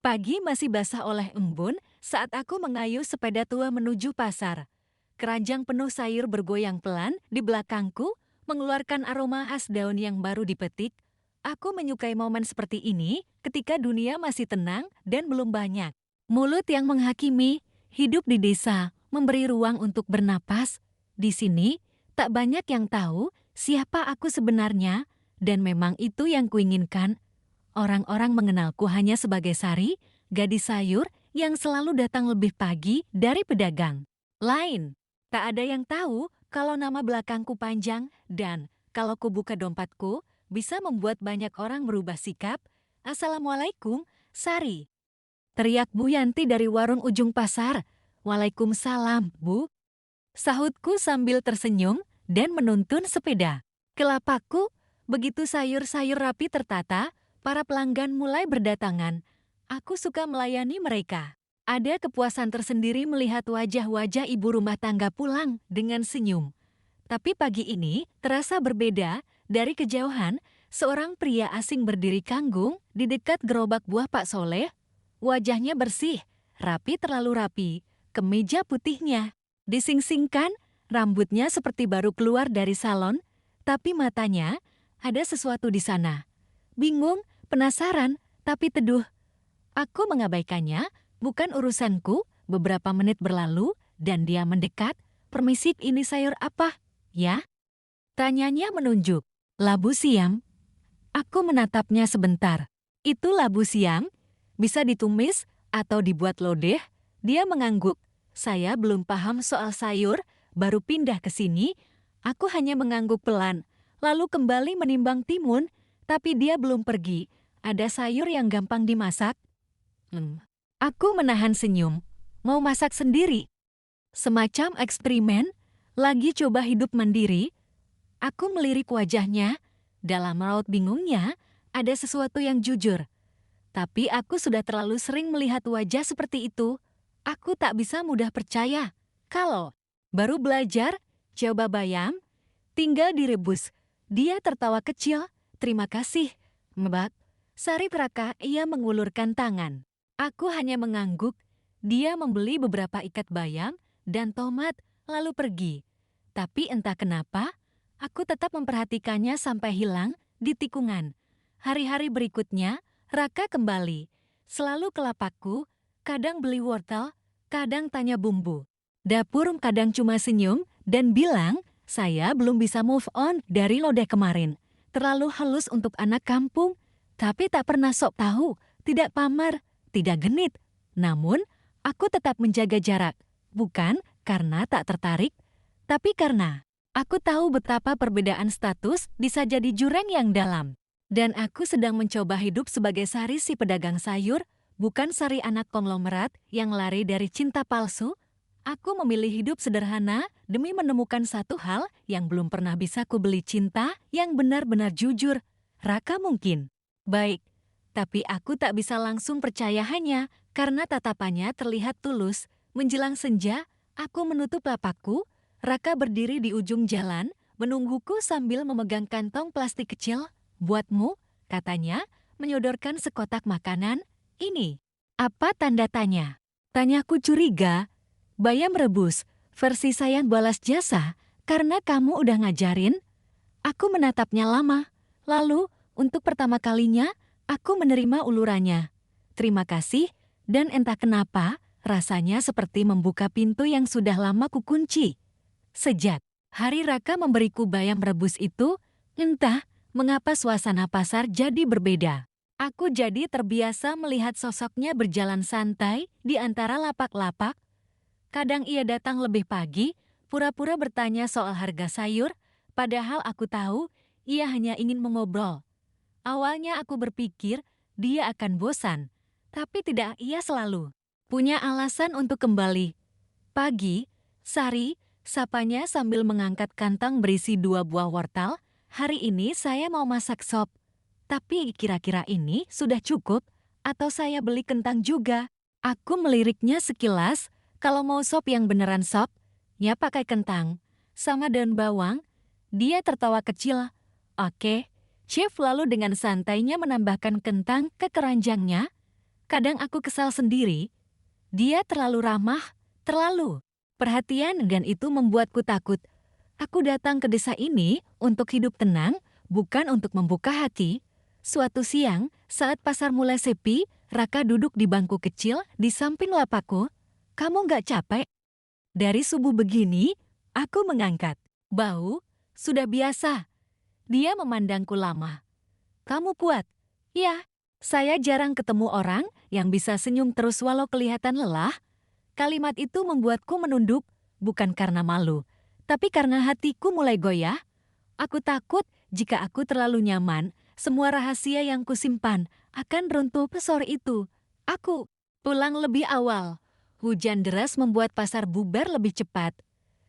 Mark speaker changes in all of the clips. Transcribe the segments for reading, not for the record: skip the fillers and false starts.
Speaker 1: Pagi masih basah oleh embun saat aku mengayuh sepeda tua menuju pasar. Keranjang penuh sayur bergoyang pelan di belakangku, mengeluarkan aroma khas daun yang baru dipetik. Aku menyukai momen seperti ini ketika dunia masih tenang dan belum banyak mulut yang menghakimi. Hidup di desa memberi ruang untuk bernapas. Di sini, tak banyak yang tahu siapa aku sebenarnya, dan memang itu yang kuinginkan. Orang-orang mengenalku hanya sebagai Sari, gadis sayur yang selalu datang lebih pagi dari pedagang lain. Tak ada yang tahu kalau nama belakangku panjang dan kalau ku buka dompetku bisa membuat banyak orang berubah sikap. "Assalamualaikum, Sari," teriak Bu Yanti dari warung ujung pasar. "Waalaikumsalam, Bu," sahutku sambil tersenyum dan menuntun sepeda ke lapakku. Begitu sayur-sayur rapi tertata, para pelanggan mulai berdatangan. Aku suka melayani mereka. Ada kepuasan tersendiri melihat wajah-wajah ibu rumah tangga pulang dengan senyum. Tapi pagi ini terasa berbeda. Dari kejauhan, seorang pria asing berdiri kanggung di dekat gerobak buah Pak Soleh. Wajahnya bersih, rapi terlalu rapi, kemeja putihnya dising-singkan, rambutnya seperti baru keluar dari salon, tapi matanya ada sesuatu di sana. Bingung, penasaran, tapi teduh. Aku mengabaikannya, bukan urusanku. Beberapa menit berlalu dan dia mendekat. "Permisi, ini sayur apa, ya?" Tanyanya menunjuk. "Labu siam." Aku menatapnya sebentar. "Itu labu siam? Bisa ditumis atau dibuat lodeh?" Dia mengangguk. Saya belum paham soal sayur, baru pindah ke sini. Aku hanya mengangguk pelan, lalu kembali menimbang timun, tapi dia belum pergi. "Ada sayur yang gampang dimasak?" Aku menahan senyum. Mau masak sendiri? Semacam eksperimen, lagi coba hidup mandiri. Aku melirik wajahnya. Dalam raut bingungnya, ada sesuatu yang jujur. Tapi aku sudah terlalu sering melihat wajah seperti itu. Aku tak bisa mudah percaya. Kalau baru belajar, coba bayam, tinggal direbus. Dia tertawa kecil. "Terima kasih, Mbak." Sari Praka, ia mengulurkan tangan. Aku hanya mengangguk. Dia membeli beberapa ikat bayam dan tomat, lalu pergi. Tapi entah kenapa, aku tetap memperhatikannya sampai hilang di tikungan. Hari-hari berikutnya, Raka kembali. Selalu ke lapakku, kadang beli wortel, kadang tanya bumbu. Dapur kadang cuma senyum dan bilang, "Saya belum bisa move on dari lodeh kemarin. Terlalu halus untuk anak kampung." Tapi tak pernah sok tahu, tidak pamar, tidak genit. Namun, aku tetap menjaga jarak. Bukan karena tak tertarik, tapi karena aku tahu betapa perbedaan status bisa jadi jurang yang dalam. Dan aku sedang mencoba hidup sebagai Sari si pedagang sayur, bukan Sari anak konglomerat yang lari dari cinta palsu. Aku memilih hidup sederhana demi menemukan satu hal yang belum pernah bisa kubeli, cinta yang benar-benar jujur. Raka mungkin baik, tapi aku tak bisa langsung percaya hanya karena tatapannya terlihat tulus. Menjelang senja, aku menutup lapakku. Raka berdiri di ujung jalan, menungguku sambil memegang kantong plastik kecil. "Buatmu," katanya, menyodorkan sekotak makanan. "Ini apa?" tanda tanya. Tanyaku curiga. "Bayam rebus, versi saya balas jasa, karena kamu udah ngajarin." Aku menatapnya lama. Lalu, untuk pertama kalinya, aku menerima ulurannya. "Terima kasih," dan entah kenapa, rasanya seperti membuka pintu yang sudah lama kukunci. Sejak hari Raka memberiku bayam rebus itu, entah mengapa suasana pasar jadi berbeda. Aku jadi terbiasa melihat sosoknya berjalan santai di antara lapak-lapak. Kadang ia datang lebih pagi, pura-pura bertanya soal harga sayur, padahal aku tahu ia hanya ingin mengobrol. Awalnya aku berpikir dia akan bosan, tapi tidak, ia selalu punya alasan untuk kembali. "Pagi, Sari," sapanya sambil mengangkat kantong berisi 2 buah wortel. "Hari ini saya mau masak sop. Tapi kira-kira ini sudah cukup atau saya beli kentang juga?" Aku meliriknya sekilas. "Kalau mau sop yang beneran sop, ya pakai kentang sama daun bawang." Dia tertawa kecil. "Oke." Chef lalu dengan santainya menambahkan kentang ke keranjangnya. Kadang aku kesal sendiri. Dia terlalu ramah, terlalu perhatian dan itu membuatku takut. Aku datang ke desa ini untuk hidup tenang, bukan untuk membuka hati. Suatu siang, saat pasar mulai sepi, Raka duduk di bangku kecil di samping lapakku. Kamu nggak capek? Dari subuh begini, aku mengangkat. Bau, sudah biasa. Dia memandangku lama. Kamu kuat? Ya, saya jarang ketemu orang yang bisa senyum terus walau kelihatan lelah. Kalimat itu membuatku menunduk, bukan karena malu, tapi karena hatiku mulai goyah. Aku takut jika aku terlalu nyaman, semua rahasia yang kusimpan akan runtuh sore itu. Aku pulang lebih awal. Hujan deras membuat pasar bubar lebih cepat.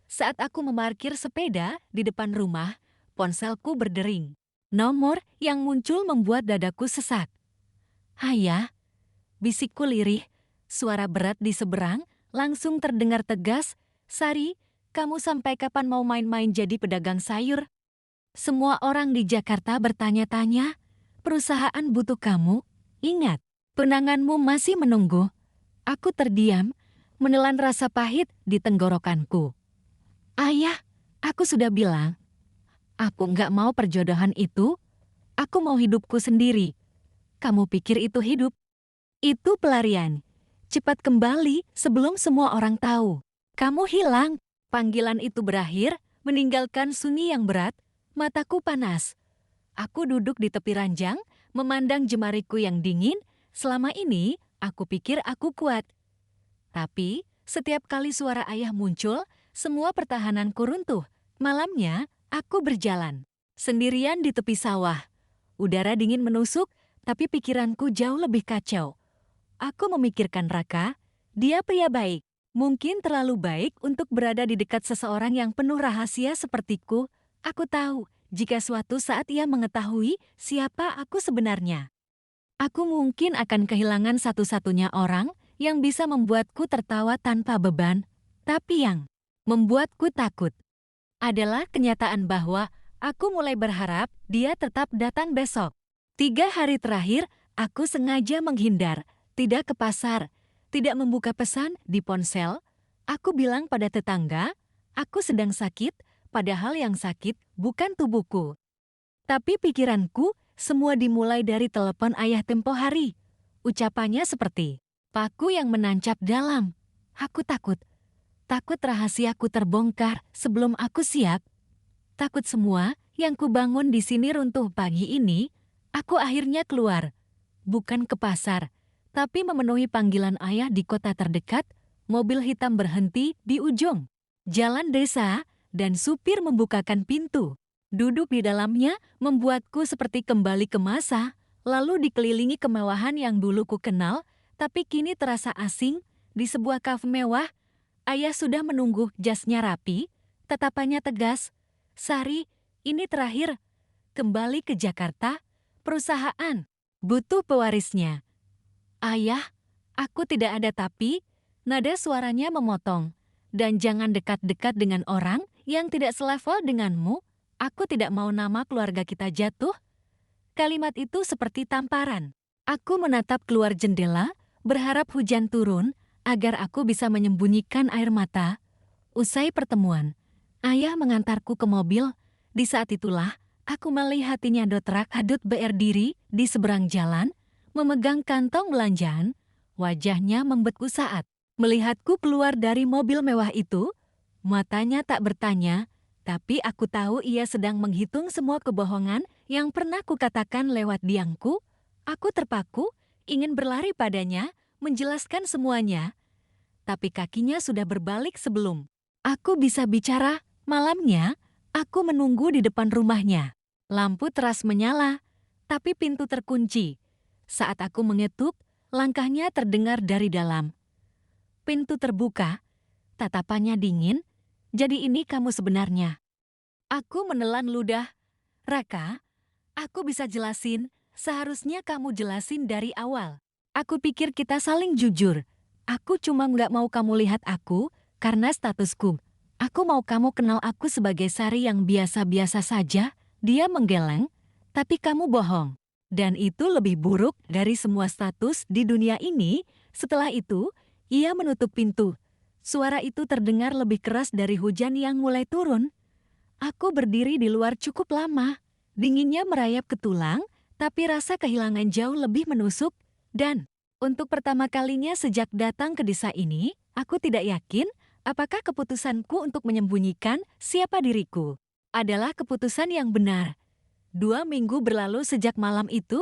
Speaker 1: Saat aku memarkir sepeda di depan rumah, ponselku berdering. Nomor yang muncul membuat dadaku sesak. Ayah, bisikku lirih, suara berat di seberang, langsung terdengar tegas. Sari, kamu sampai kapan mau main-main jadi pedagang sayur? Semua orang di Jakarta bertanya-tanya, perusahaan butuh kamu? Ingat, penanganmu masih menunggu. Aku terdiam, menelan rasa pahit di tenggorokanku. Ayah, aku sudah bilang, aku nggak mau perjodohan itu. Aku mau hidupku sendiri. Kamu pikir itu hidup? Itu pelarian. Cepat kembali sebelum semua orang tahu. Kamu hilang. Panggilan itu berakhir, meninggalkan sunyi yang berat, mataku panas. Aku duduk di tepi ranjang, memandang jemariku yang dingin. Selama ini, aku pikir aku kuat. Tapi, setiap kali suara ayah muncul, semua pertahananku runtuh. Malamnya, aku berjalan. Sendirian di tepi sawah. Udara dingin menusuk, tapi pikiranku jauh lebih kacau. Aku memikirkan Raka, dia pria baik. Mungkin terlalu baik untuk berada di dekat seseorang yang penuh rahasia sepertiku. Aku tahu, jika suatu saat ia mengetahui siapa aku sebenarnya, aku mungkin akan kehilangan satu-satunya orang yang bisa membuatku tertawa tanpa beban. Tapi yang membuatku takut adalah kenyataan bahwa aku mulai berharap dia tetap datang besok. 3 hari terakhir, aku sengaja menghindar, tidak ke pasar, tidak membuka pesan di ponsel. Aku bilang pada tetangga, aku sedang sakit, padahal yang sakit bukan tubuhku. Tapi pikiranku semua dimulai dari telepon ayah tempo hari. Ucapannya seperti paku yang menancap dalam. Aku takut. Takut rahasiaku terbongkar sebelum aku siap. Takut semua yang kubangun di sini runtuh pagi ini. Aku akhirnya keluar. Bukan ke pasar, tapi memenuhi panggilan ayah di kota terdekat. Mobil hitam berhenti di ujung jalan desa dan supir membukakan pintu. Duduk di dalamnya membuatku seperti kembali ke masa, lalu dikelilingi kemewahan yang dulu ku kenal, tapi kini terasa asing. Di sebuah kafe mewah, ayah sudah menunggu, jasnya rapi, tatapannya tegas. Sari, ini terakhir. Kembali ke Jakarta, perusahaan butuh pewarisnya. Ayah, aku tidak ada tapi, nada suaranya memotong. Dan jangan dekat-dekat dengan orang yang tidak selevel denganmu. Aku tidak mau nama keluarga kita jatuh. Kalimat itu seperti tamparan. Aku menatap keluar jendela, berharap hujan turun, agar aku bisa menyembunyikan air mata. Usai pertemuan, ayah mengantarku ke mobil. Di saat itulah, aku melihatnya hadut berdiri di seberang jalan, memegang kantong belanjaan. Wajahnya membeku saat melihatku keluar dari mobil mewah itu. Matanya tak bertanya, tapi aku tahu ia sedang menghitung semua kebohongan yang pernah kukatakan lewat diamku. Aku terpaku, ingin berlari padanya, menjelaskan semuanya. Tapi kakinya sudah berbalik sebelum aku bisa bicara. Malamnya, aku menunggu di depan rumahnya. Lampu teras menyala, tapi pintu terkunci. Saat aku mengetuk, langkahnya terdengar dari dalam. Pintu terbuka, tatapannya dingin. Jadi ini kamu sebenarnya. Aku menelan ludah. Raka, aku bisa jelasin, seharusnya kamu jelasin dari awal. Aku pikir kita saling jujur. Aku cuma nggak mau kamu lihat aku karena statusku. Aku mau kamu kenal aku sebagai Sari yang biasa-biasa saja. Dia menggeleng, tapi kamu bohong. Dan itu lebih buruk dari semua status di dunia ini. Setelah itu, ia menutup pintu. Suara itu terdengar lebih keras dari hujan yang mulai turun. Aku berdiri di luar cukup lama. Dinginnya merayap ke tulang, tapi rasa kehilangan jauh lebih menusuk. Dan untuk pertama kalinya sejak datang ke desa ini, aku tidak yakin apakah keputusanku untuk menyembunyikan siapa diriku adalah keputusan yang benar. 2 minggu berlalu sejak malam itu,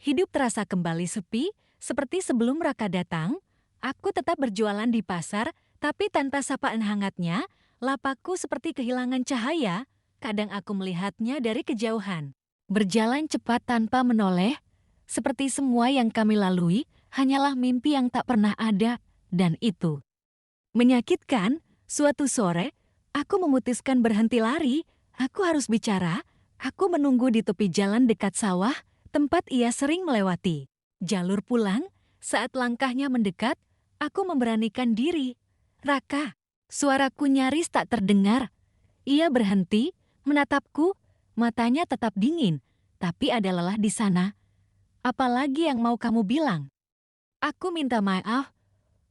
Speaker 1: hidup terasa kembali sepi, seperti sebelum Raka datang. Aku tetap berjualan di pasar, tapi tanpa sapaan hangatnya, lapakku seperti kehilangan cahaya. Kadang aku melihatnya dari kejauhan. Berjalan cepat tanpa menoleh, seperti semua yang kami lalui, hanyalah mimpi yang tak pernah ada, dan itu menyakitkan. Suatu sore, aku memutuskan berhenti lari. Aku harus bicara. Aku menunggu di tepi jalan dekat sawah, tempat ia sering melewati. Jalur pulang, saat langkahnya mendekat, aku memberanikan diri. Raka, suaraku nyaris tak terdengar. Ia berhenti, menatapku, matanya tetap dingin, tapi ada lelah di sana. Apalagi yang mau kamu bilang? Aku minta maaf,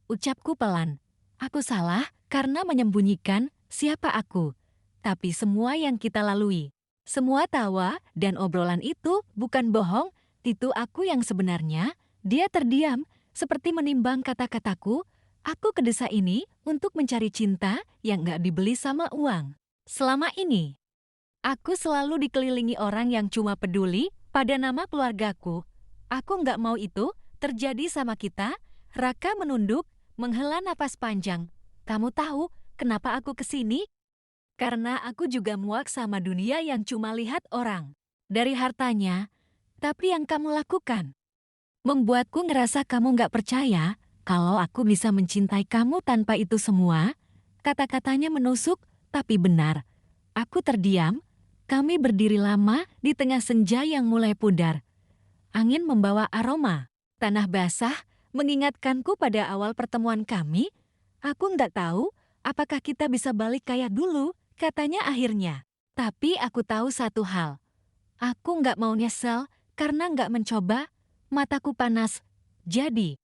Speaker 1: ucapku pelan. Aku salah karena menyembunyikan siapa aku. Tapi semua yang kita lalui, semua tawa dan obrolan itu bukan bohong, itu aku yang sebenarnya. Dia terdiam, seperti menimbang kata-kataku. Aku ke desa ini untuk mencari cinta yang gak dibeli sama uang. Selama ini, aku selalu dikelilingi orang yang cuma peduli pada nama keluargaku. Aku nggak mau itu terjadi sama kita. Raka menunduk, menghela napas panjang. Kamu tahu kenapa aku kesini? Karena aku juga muak sama dunia yang cuma lihat orang dari hartanya. Tapi yang kamu lakukan membuatku ngerasa kamu nggak percaya kalau aku bisa mencintai kamu tanpa itu semua. Kata-katanya menusuk, tapi benar. Aku terdiam. Kami berdiri lama di tengah senja yang mulai pudar. Angin membawa aroma. Tanah basah mengingatkanku pada awal pertemuan kami. Aku nggak tahu apakah kita bisa balik kayak dulu, katanya akhirnya. Tapi aku tahu satu hal. Aku nggak mau nyesel karena nggak mencoba. Mataku panas. Jadi,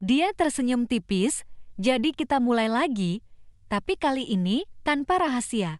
Speaker 1: dia tersenyum tipis. Jadi kita mulai lagi. Tapi kali ini tanpa rahasia.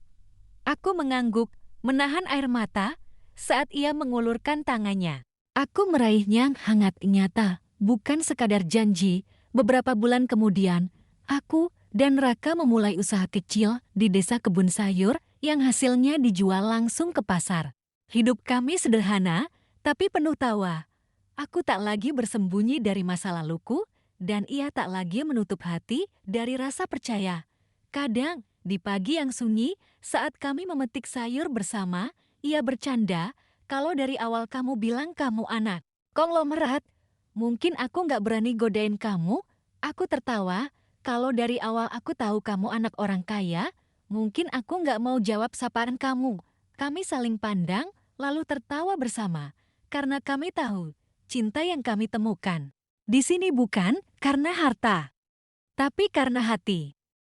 Speaker 1: Aku mengangguk, menahan air mata saat ia mengulurkan tangannya. Aku meraihnya hangat nyata, bukan sekadar janji. Beberapa bulan kemudian, aku dan Raka memulai usaha kecil di desa kebun sayur yang hasilnya dijual langsung ke pasar. Hidup kami sederhana, tapi penuh tawa. Aku tak lagi bersembunyi dari masa laluku, dan ia tak lagi menutup hati dari rasa percaya. Kadang, di pagi yang sunyi, saat kami memetik sayur bersama, ia bercanda, kalau dari awal kamu bilang kamu anak konglomerat, mungkin aku nggak berani godain kamu. Aku tertawa, kalau dari awal aku tahu kamu anak orang kaya, mungkin aku nggak mau jawab sapaan kamu. Kami saling pandang, lalu tertawa bersama, karena kami tahu, cinta yang kami temukan di sini bukan karena harta, tapi karena hati.